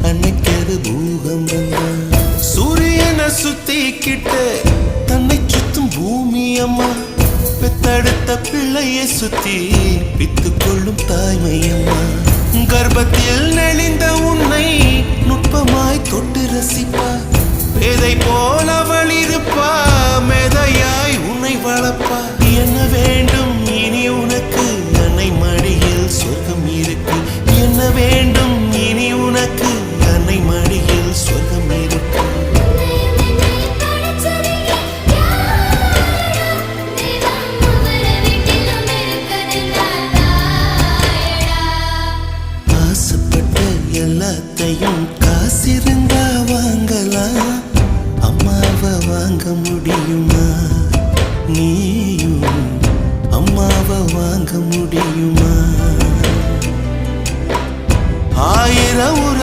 அன்னைக்கது பூகம்பம் சூரியனை சுத்திக்கிட்டு தன்னை சுத்தும் பூமி அம்மா பெத்தெடுத்த பிள்ளையை சுத்தி பித்து கொள்ளும் தாய்மை அம்மா கர்ப்பத்தில் நெளிந்த உன்னை நுட்பமாய் தொட்டு ரசிப்பா பேதை போல அவள் இருப்பா மேதையாய் உன்னை வளர்ப்பா என்ன வேண்டும் இனி உனக்கு அன்னை மடியில் சொர்க்கம் இருக்கு என்ன வேண்டும் இனி உனக்கு அன்னை மடியில் சொர்க்கம் இருக்கு ஆசைப்பட்ட எல்லாத்தையும் காசிருந்தா வாங்கலாம் அம்மாவை வாங்க முடியுமா நீயும் அம்மாவை வாங்க முடியுமா ஆயிரம்